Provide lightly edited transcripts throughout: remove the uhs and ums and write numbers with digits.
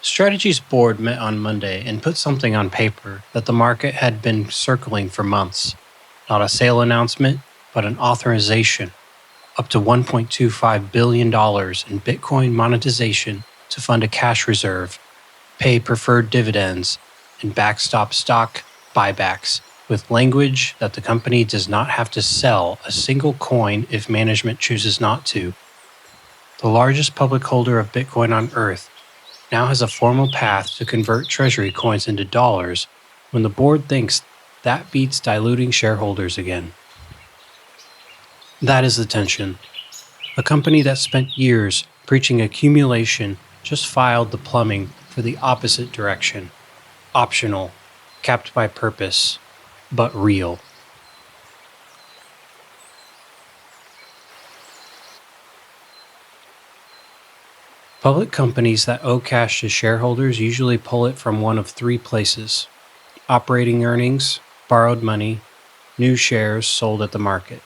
Strategy's board met on Monday and put something on paper that the market had been circling for months. Not a sale announcement, but an authorization, up to $1.25 billion in Bitcoin monetization to fund a cash reserve, pay preferred dividends, and backstop stock buybacks, with language that the company does not have to sell a single coin if management chooses not to. The largest public holder of Bitcoin on Earth now has a formal path to convert Treasury coins into dollars when the board thinks that beats diluting shareholders again. That is the tension. A company that spent years preaching accumulation just filed the plumbing for the opposite direction. Optional, capped by purpose, but real. Public companies that owe cash to shareholders usually pull it from one of three places: operating earnings, borrowed money, new shares sold at the market.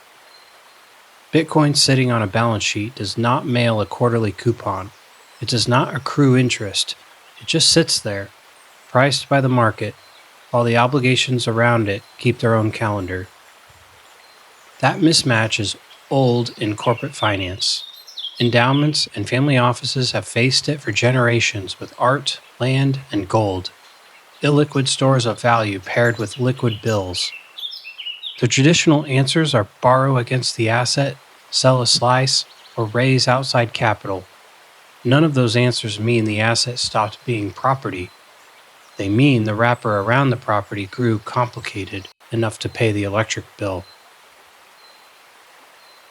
Bitcoin sitting on a balance sheet does not mail a quarterly coupon. It does not accrue interest. It just sits there, priced by the market, while the obligations around it keep their own calendar. That mismatch is old in corporate finance. Endowments and family offices have faced it for generations with art, land, and gold. Illiquid stores of value paired with liquid bills. The traditional answers are borrow against the asset, sell a slice, or raise outside capital. None of those answers mean the asset stopped being property. They mean the wrapper around the property grew complicated enough to pay the electric bill.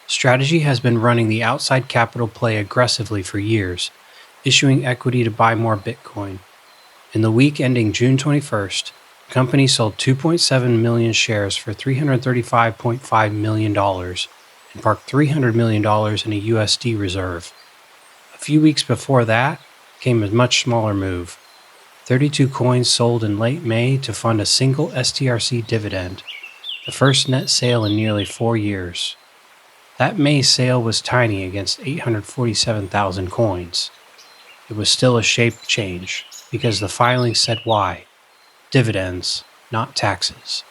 Strategy has been running the outside capital play aggressively for years, issuing equity to buy more Bitcoin. In the week ending June 21st, the company sold 2.7 million shares for $335.5 million and parked $300 million in a USD Reserve. A few weeks before that came a much smaller move. 32 coins sold in late May to fund a single STRC dividend, the first net sale in nearly 4 years. That May sale was tiny against 847,000 coins. It was still a shape change because the filing said why: dividends, not taxes.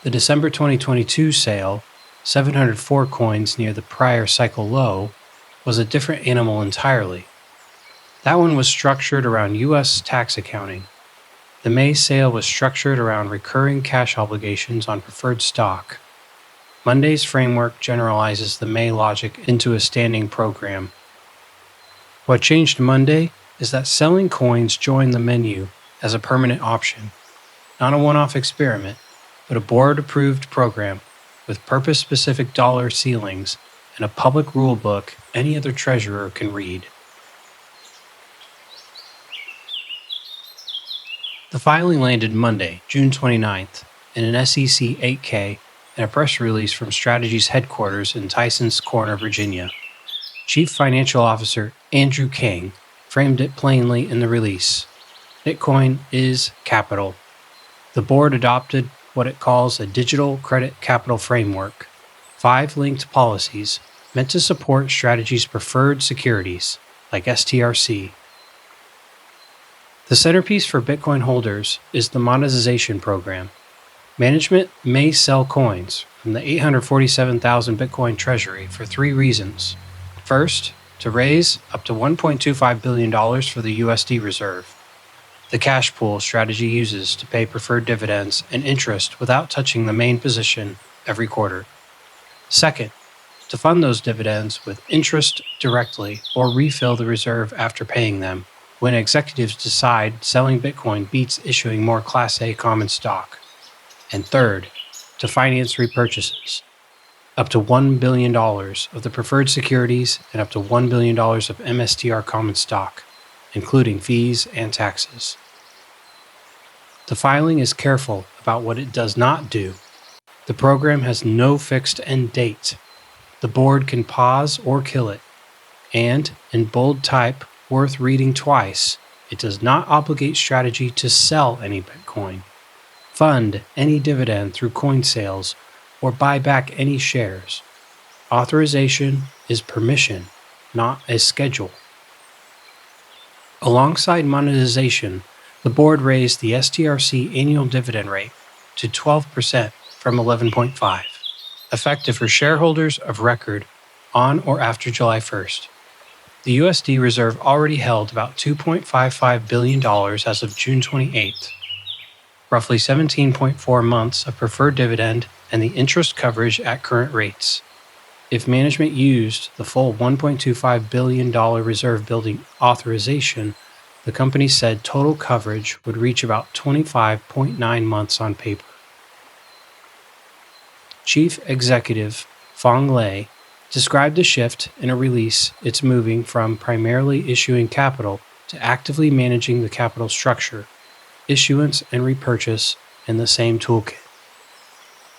The December 2022 sale, 704 coins near the prior cycle low, was a different animal entirely. That one was structured around U.S. tax accounting. The May sale was structured around recurring cash obligations on preferred stock. Monday's framework generalizes the May logic into a standing program. What changed Monday is that selling coins joined the menu as a permanent option, not a one-off experiment, but a board-approved program with purpose-specific dollar ceilings and a public rulebook any other treasurer can read. The filing landed Monday, June 29th, in an SEC 8K and a press release from Strategy's headquarters in Tysons Corner, Virginia. Chief Financial Officer Andrew King framed it plainly in the release. Bitcoin is capital. The board adopted what it calls a digital credit capital framework, 5 linked policies meant to support Strategy's preferred securities, like STRC. The centerpiece for Bitcoin holders is the monetization program. Management may sell coins from the 847,000 Bitcoin treasury for 3 reasons. First, to raise up to $1.25 billion for the USD Reserve, the cash pool Strategy uses to pay preferred dividends and interest without touching the main position every quarter. Second, to fund those dividends with interest directly or refill the reserve after paying them when executives decide selling Bitcoin beats issuing more Class A common stock. And third, to finance repurchases, up to $1 billion of the preferred securities and up to $1 billion of MSTR common stock, including fees and taxes. The filing is careful about what it does not do. The program has no fixed end date. The board can pause or kill it. And, in bold type worth reading twice, it does not obligate Strategy to sell any Bitcoin, fund any dividend through coin sales, or buy back any shares. Authorization is permission, not a schedule. Alongside monetization, the board raised the STRC annual dividend rate to 12% from 11.5, effective for shareholders of record on or after July 1st. The USD Reserve already held about $2.55 billion as of June 28th, roughly 17.4 months of preferred dividend and the interest coverage at current rates. If management used the full $1.25 billion reserve building authorization, the company said total coverage would reach about 25.9 months on paper. Chief Executive Fong Lei described the shift in a release it's moving from primarily issuing capital to actively managing the capital structure, issuance and repurchase in the same toolkit.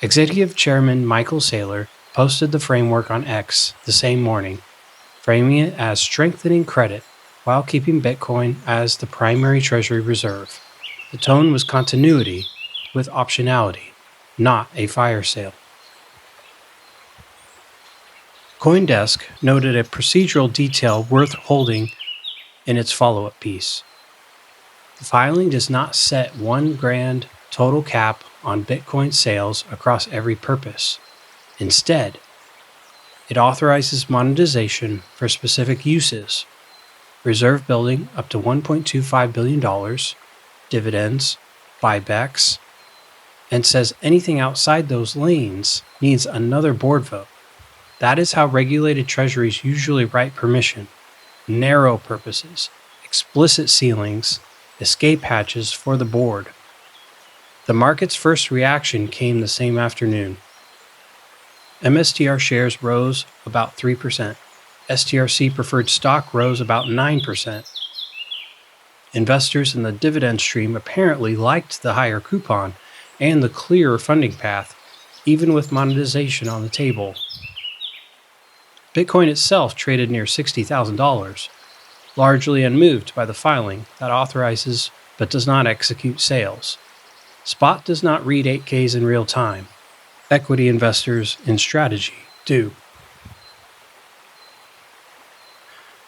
Executive Chairman Michael Saylor posted the framework on X the same morning, framing it as strengthening credit while keeping Bitcoin as the primary Treasury reserve. The tone was continuity with optionality, not a fire sale. CoinDesk noted a procedural detail worth holding in its follow-up piece. The filing does not set $1,000 total cap on Bitcoin sales across every purpose. Instead, it authorizes monetization for specific uses, reserve building up to $1.25 billion, dividends, buybacks, and says anything outside those lanes needs another board vote. That is how regulated treasuries usually write permission: narrow purposes, explicit ceilings, escape hatches for the board. The market's first reaction came the same afternoon. MSTR shares rose about 3%. STRC preferred stock rose about 9%. Investors in the dividend stream apparently liked the higher coupon and the clearer funding path, even with monetization on the table. Bitcoin itself traded near $60,000, largely unmoved by the filing that authorizes but does not execute sales. Spot does not read 8Ks in real time. Equity investors in strategy do.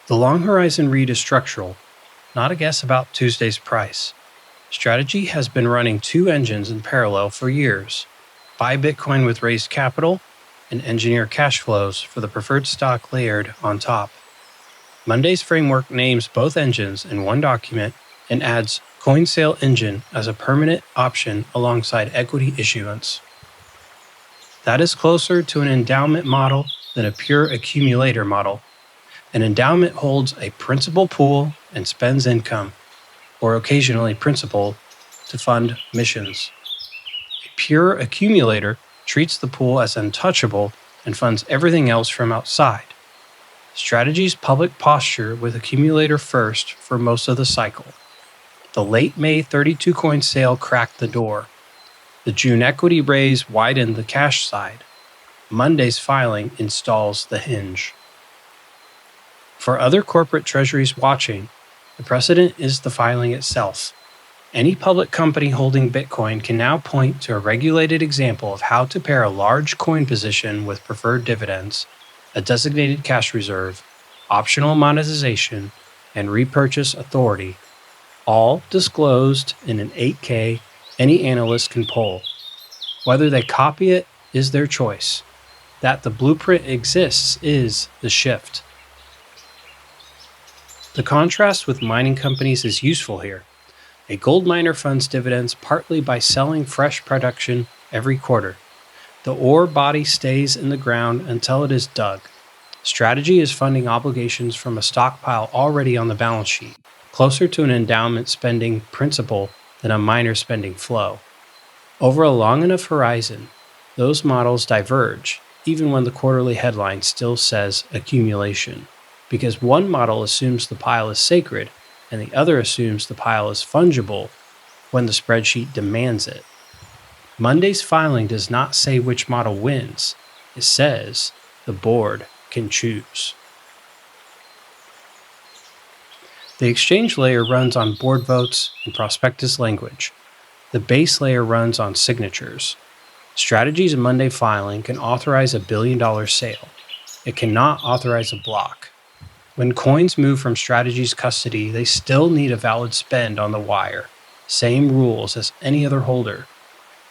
The long horizon read is structural, not a guess about Tuesday's price. Strategy has been running two engines in parallel for years: buy Bitcoin with raised capital and engineer cash flows for the preferred stock layered on top. Monday's framework names both engines in one document and adds coin sale engine as a permanent option alongside equity issuance. That is closer to an endowment model than a pure accumulator model. An endowment holds a principal pool and spends income, or occasionally principal, to fund missions. A pure accumulator treats the pool as untouchable and funds everything else from outside. Strategy's public posture with accumulator first for most of the cycle. The late May 32 coin sale cracked the door. The June equity raise widened the cash side. Monday's filing installs the hinge. For other corporate treasuries watching, the precedent is the filing itself. Any public company holding Bitcoin can now point to a regulated example of how to pair a large coin position with preferred dividends, a designated cash reserve, optional monetization, and repurchase authority, all disclosed in an 8K any analyst can pull. Whether they copy it is their choice. That the blueprint exists is the shift. The contrast with mining companies is useful here. A gold miner funds dividends partly by selling fresh production every quarter. The ore body stays in the ground until it is dug. Strategy is funding obligations from a stockpile already on the balance sheet, closer to an endowment spending principle than a miner spending flow. Over a long enough horizon, those models diverge, even when the quarterly headline still says accumulation, because one model assumes the pile is sacred and the other assumes the pile is fungible when the spreadsheet demands it. Monday's filing does not say which model wins. It says the board can choose. The exchange layer runs on board votes and prospectus language. The base layer runs on signatures. Strategy's Monday filing can authorize $1 billion sale. It cannot authorize a block. When coins move from Strategy's custody, they still need a valid spend on the wire. Same rules as any other holder.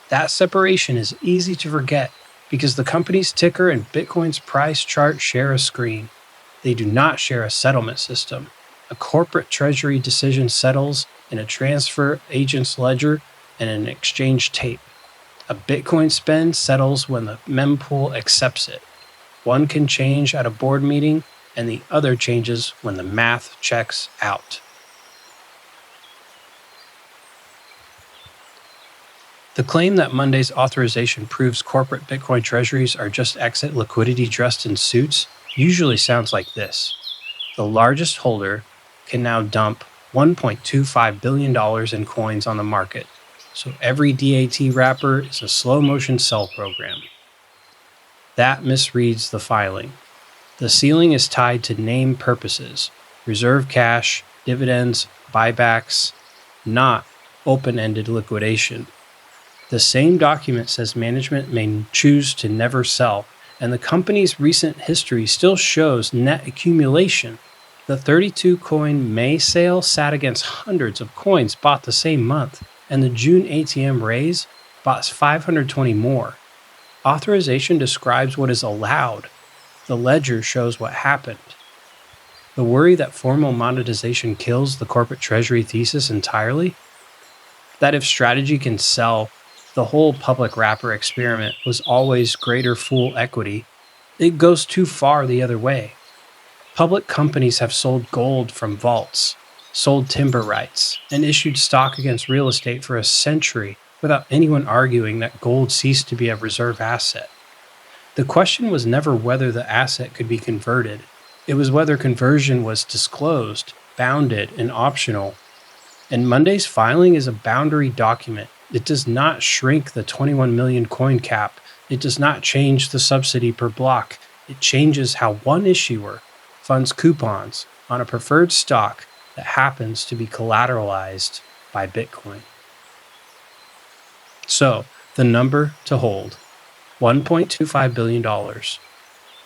That separation is easy to forget because the company's ticker and Bitcoin's price chart share a screen. They do not share a settlement system. A corporate treasury decision settles in a transfer agent's ledger and an exchange tape. A Bitcoin spend settles when the mempool accepts it. One can change at a board meeting, and the other changes when the math checks out. The claim that Monday's authorization proves corporate Bitcoin treasuries are just exit liquidity dressed in suits usually sounds like this. The largest holder can now dump $1.25 billion in coins on the market, so every DAT wrapper is a slow-motion sell program. That misreads the filing. The ceiling is tied to name purposes, reserve cash, dividends, buybacks, not open-ended liquidation. The same document says management may choose to never sell, and the company's recent history still shows net accumulation. The 32-coin May sale sat against hundreds of coins bought the same month, and the June ATM raise bought 520 more. Authorization describes what is allowed. The ledger shows what happened. The worry that formal monetization kills the corporate treasury thesis entirely? That if Strategy can sell, the whole public wrapper experiment was always greater fool equity, it goes too far the other way. Public companies have sold gold from vaults, sold timber rights, and issued stock against real estate for a century without anyone arguing that gold ceased to be a reserve asset. The question was never whether the asset could be converted. It was whether conversion was disclosed, bounded, and optional. And Monday's filing is a boundary document. It does not shrink the 21 million coin cap. It does not change the subsidy per block. It changes how one issuer funds coupons on a preferred stock that happens to be collateralized by Bitcoin. So, the number to hold, $1.25 billion.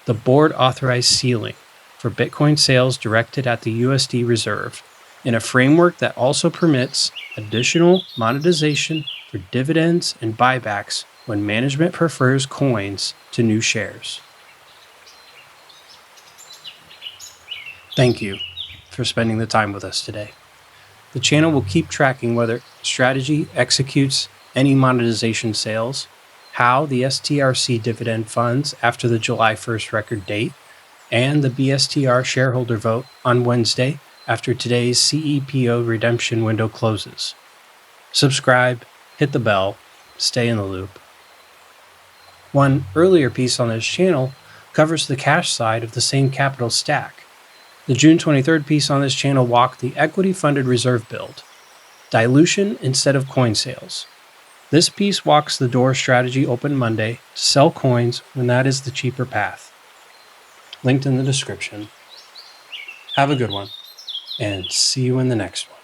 The board-authorized ceiling for Bitcoin sales directed at the USD Reserve, in a framework that also permits additional monetization for dividends and buybacks when management prefers coins to new shares. Thank you for spending the time with us today. The channel will keep tracking whether Strategy executes any monetization sales, how the STRC dividend funds after the July 1st record date, and the BSTR shareholder vote on Wednesday after today's CEPO redemption window closes. Subscribe, hit the bell, stay in the loop. One earlier piece on this channel covers the cash side of the same capital stack. The June 23rd piece on this channel walked the equity-funded reserve build, dilution instead of coin sales. This piece walks the door Strategy open Monday to sell coins when that is the cheaper path. Linked in the description. Have a good one, and see you in the next one.